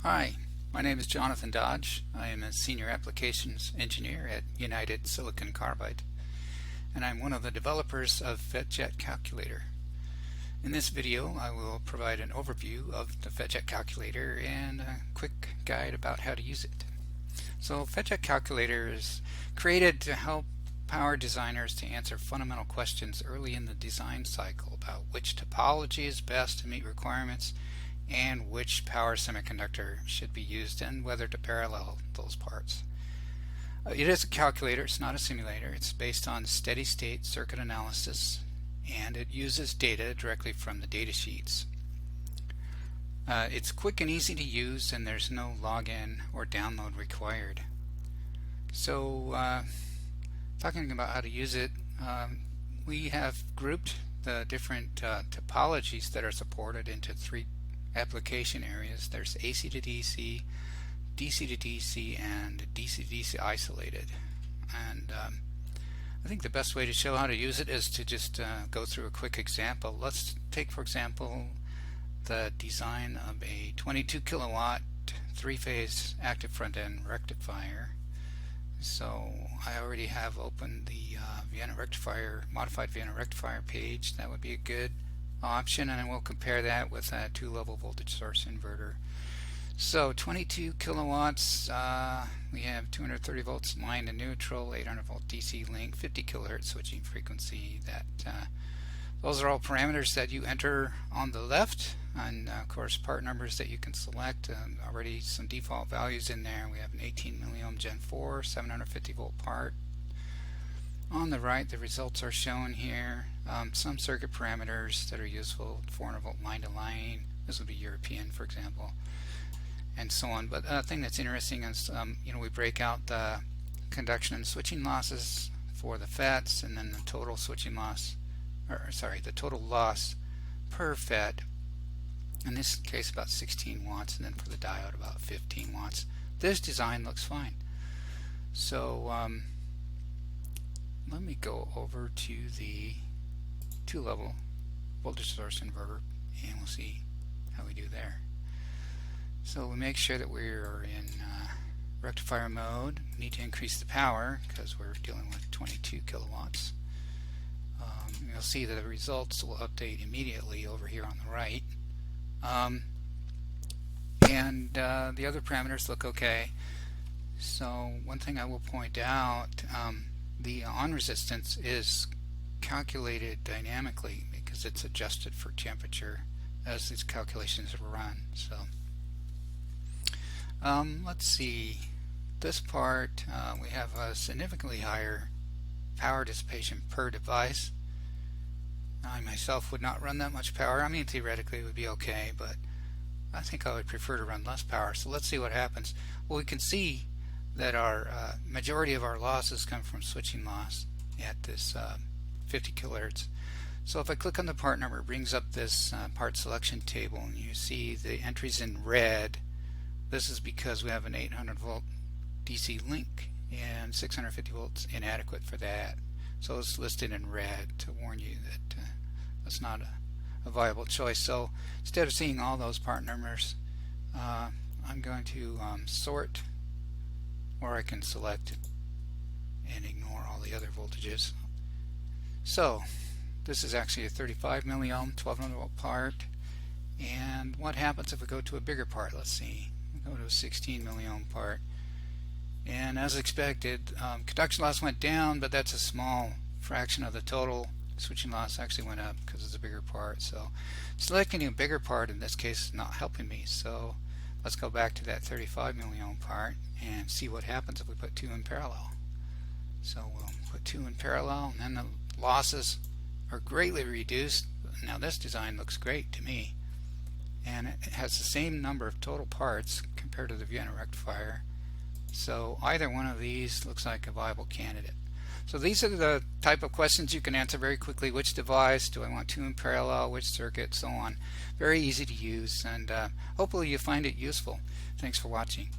Hi, my name is Jonathan Dodge. I am a Senior Applications Engineer at United Silicon Carbide, and I'm one of the developers of FET-Jet Calculator. In this video, I will provide an overview of the FET-Jet Calculator and a quick guide about how to use it. So FET-Jet Calculator is created to help power designers to answer fundamental questions early in the design cycle about which topology is best to meet requirements and which power semiconductor should be used and whether to parallel those parts. It is a calculator, it's not a simulator. It's based on steady-state circuit analysis, and it uses data directly from the data sheets. It's quick and easy to use, and there's no login or download required. So talking about how to use it, we have grouped the different topologies that are supported into three application areas. There's AC to DC, DC to DC, and DC to DC isolated. And I think the best way to show how to use it is to just go through a quick example. Let's take, for example, the design of a 22 kilowatt three-phase active front-end rectifier. So I already have opened the Vienna Rectifier, modified Vienna Rectifier page. That would be a good option, and we'll compare that with a two-level voltage source inverter. So 22 kilowatts, we have 230 volts line to neutral, 800 volt DC link, 50 kilohertz switching frequency. Those are all parameters that you enter on the left, and of course part numbers that you can select. Already some default values in there. We have an 18 milliohm Gen 4 750 volt part. On the right, the results are shown here. Some circuit parameters that are useful: 400 volt line to line. This would be European, for example, and so on. But a thing that's interesting is, we break out the conduction and switching losses for the FETs, and then the total switching loss, the total loss per FET. In this case, about 16 watts, and then for the diode, about 15 watts. This design looks fine. So let me go over to the two-level voltage source inverter, and we'll see how we do there. So we make sure that we're in rectifier mode. We need to increase the power because we're dealing with 22 kilowatts. You'll see that the results will update immediately over here on the right. And the other parameters look okay. So one thing I will point out, the on resistance is calculated dynamically because it's adjusted for temperature as these calculations are run. So let's see, this part we have a significantly higher power dissipation per device. I myself would not run that much power. I mean, theoretically it would be okay, but I think I would prefer to run less power. So let's see what happens. Well, we can see that our majority of our losses come from switching loss at this 50 kilohertz. So if I click on the part number, it brings up this part selection table, and you see the entries in red. This is because we have an 800 volt DC link and 650 volts inadequate for that. So it's listed in red to warn you that that's not a viable choice. So instead of seeing all those part numbers, I'm going to sort, or I can select and ignore all the other voltages. So this is actually a 35 milliohm 1200 volt part. And what happens if we go to a bigger part? Let's see, we go to a 16 milliohm part, and as expected, conduction loss went down, but that's a small fraction of the total. Switching loss actually went up because it's a bigger part. So selecting a bigger part in this case is not helping me. So let's go back to that 35 milliohm part and see what happens if we put two in parallel. So we'll put two in parallel, and then the losses are greatly reduced. Now this design looks great to me, and it has the same number of total parts compared to the Vienna Rectifier. So either one of these looks like a viable candidate. So these are the type of questions you can answer very quickly. Which device? Do I want two in parallel? Which circuit? So on. Very easy to use, and hopefully you find it useful. Thanks for watching.